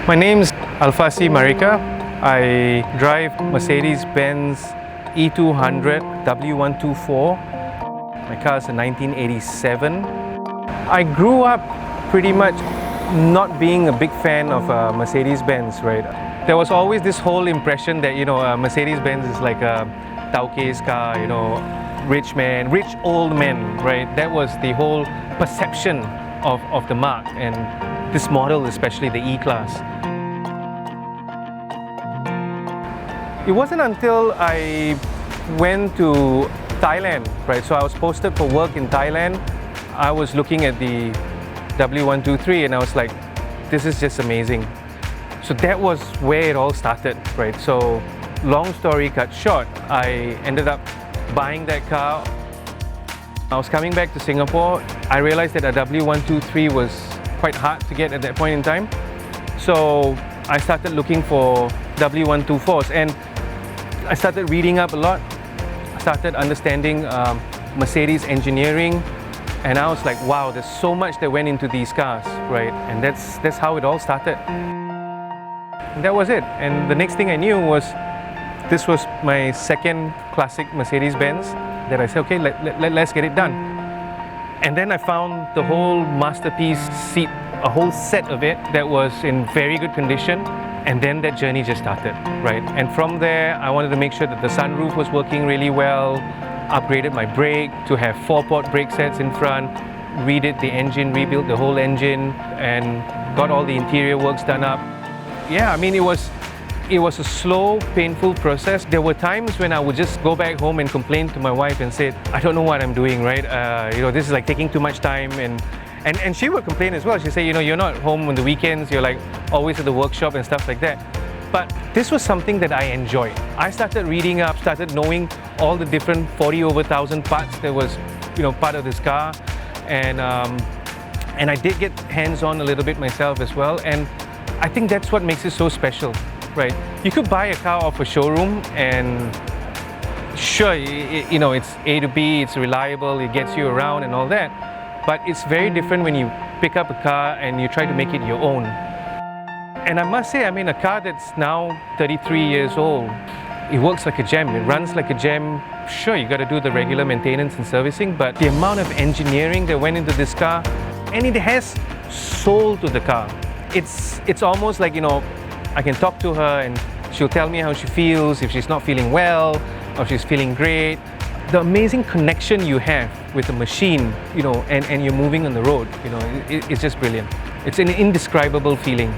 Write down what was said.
My name's Alfaseeh Maricar. I drive Mercedes-Benz E200 W124. My car is a 1987. I grew up pretty much not being a big fan of Mercedes-Benz, right? There was always this whole impression that, Mercedes-Benz is like a Tauke's car, rich man, rich old men, right? That was the whole perception of the mark, and this model, especially the E-Class. It wasn't until I went to Thailand, right? So I was posted for work in Thailand. I was looking at the W123 and I was like, this is just amazing. So that was where it all started, right? So long story cut short, I ended up buying that car. I was coming back to Singapore. I realized that a W123 was quite hard to get at that point in time. So I started looking for W124s and I started reading up a lot. I started understanding Mercedes engineering, and I was like, wow, there's so much that went into these cars, right? And that's how it all started. And that was it. And the next thing I knew was this was my second classic Mercedes-Benz that I said, okay, let's get it done. And then I found the whole masterpiece seat, a whole set of it that was in very good condition. And then that journey just started, right? And from there, I wanted to make sure that the sunroof was working really well, upgraded my brake to have 4-port brake sets in front, redid the engine, rebuilt the whole engine, and got all the interior works done up. Yeah, I mean, it was a slow, painful process. There were times when I would just go back home and complain to my wife and say, I don't know what I'm doing, right? This is like taking too much time. And she would complain as well. She'd say, you're not home on the weekends, you're like always at the workshop and stuff like that. But this was something that I enjoyed. I started reading up, started knowing all the different 40 over 1,000 parts that was, part of this car. And I did get hands-on a little bit myself as well. And I think that's what makes it so special, right? You could buy a car off a showroom and sure, it's A to B, it's reliable, it gets you around and all that. But it's very different when you pick up a car and you try to make it your own. And I must say, a car that's now 33 years old, it works like a gem, it runs like a gem. Sure, you got to do the regular maintenance and servicing, but the amount of engineering that went into this car, and it has soul to the car. It's almost like, I can talk to her and she'll tell me how she feels, if she's not feeling well, or she's feeling great. The amazing connection you have with the machine, and you're moving on the road, it's just brilliant. It's an indescribable feeling.